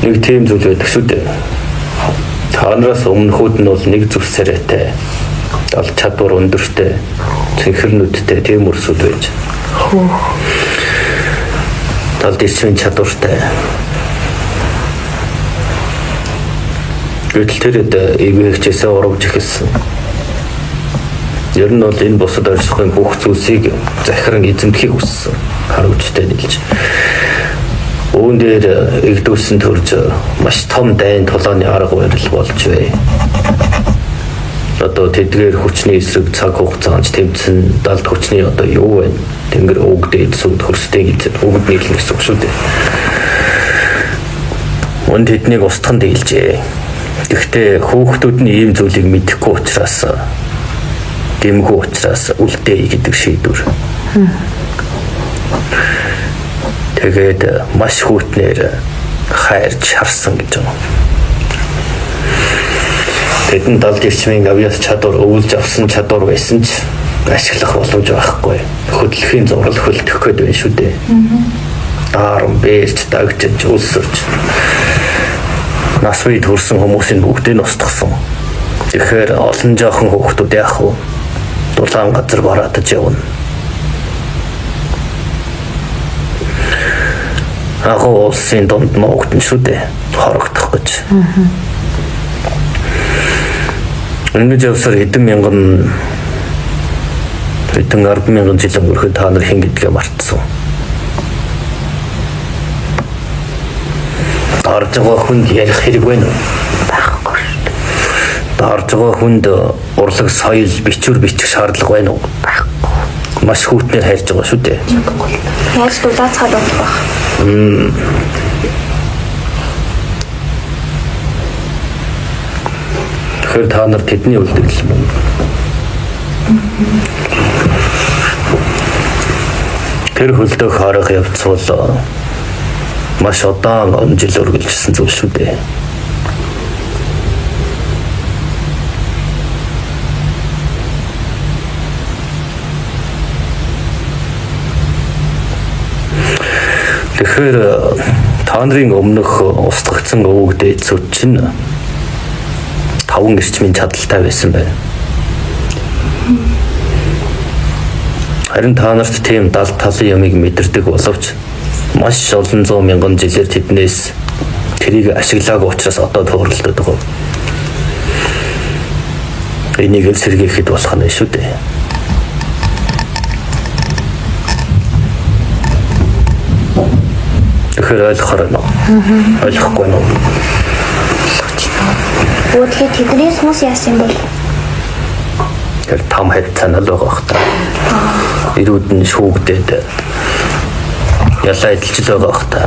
Нэг тийм зүйл байдаг шүү дээ. Танараас өмнөхүүд нь бол нэг зүс царайтай, аль чадвар өндөртэй, цэнхэрнүүдтэй тийм өрсөд байж. Талд ирчмийн чадвартай. Гэтэл тэрэд эвээгчээсээ оровж эхэлсэн. Ер нь бол энэ бусад оршихуйн бүх зүйлсийг захиран эзэмдэхийг хүссэн. Харуулжтай нийлж. Үүн дээр игдүүлсэн төрж маш том дайн тулааны арга барил болж бай. Одоо тэдгээр хүчний эсрэг цаг хугацаанд тэмцэн далд хүчний одоо юу вэ? Тэнгэр өгдөө эзүүд хөрстэй эзэд өгд нийлнэ гэсэн үг шүү дээ. Унд тэднийг устган дийлжээ. Гэхдээ хүүхдүүд нь ийм зүйлийг мэдэхгүй учраас дэмгүй учраас үлдээе гэдэг шийдвэр. Тэгээд маш хүйтнээр хайрч харсан гэж байна. Тэдэн далд ирчмийн авьяас чадвар өвлж авсан чадвар байсан ч ашиглах боломж байхгүй. Хөдөлгөхийн зураг хөлдөх гээд байна шүү дээ. Дарам бэрч дагчж үлсэрч. Нас үе төрсэн хүмүүсийн бүгдийг устгасан. Тэгэхээр олон жоохон хүүхдүүд яах вэ? Дулаан газар бараадаж явна. Агуу улсын донд могтон шүү дээ. Хорогдох гэж. Ингэж явсаар хэдэн 10,000 жил өнгөрөхөд та нар хэн гэдгээ мартсан. Дарж байгаа хүнд ярих хэрэг байна уу? Байхгүй шүү дээ. Дарж байгаа хүнд урлаг соёл бичвэр бичих шаардлага байна уу? Байхгүй. Маш хүйтнээр хайрж байгаа шүү дээ. Яаж дулаацаад болох байх. Тэгэхээр та нар тэдний үлдэгдэл мөн. Тэр хөлдөө харах явцвал маш удаан жил үргэлжилсэн зүйл шүү дээ. Тэгэхээр та нарын өмнөх устгагдсан өвөг дээдсүүд чинь 5 эрчмийн чадaltaй байсан байна. Харин та нарт тийм далд талын ямыг мэдэрдэг боловч маш олон 100,000 жилээр тэднээс тэрийг ашиглаагүй учраас одоо төөрөлдөд байгаа. Энийг сэргээхэд болох нь шүү дээ. Тэгэхээр ойлгохоор байна уу? Ойлгохгүй нь. Өөрөөр тэднээс хүмүүс яасан бол тэр том хайцаанал байгаа хта. Ирүүд нь шүүгдээд ялаа эдэлж байгаа хта.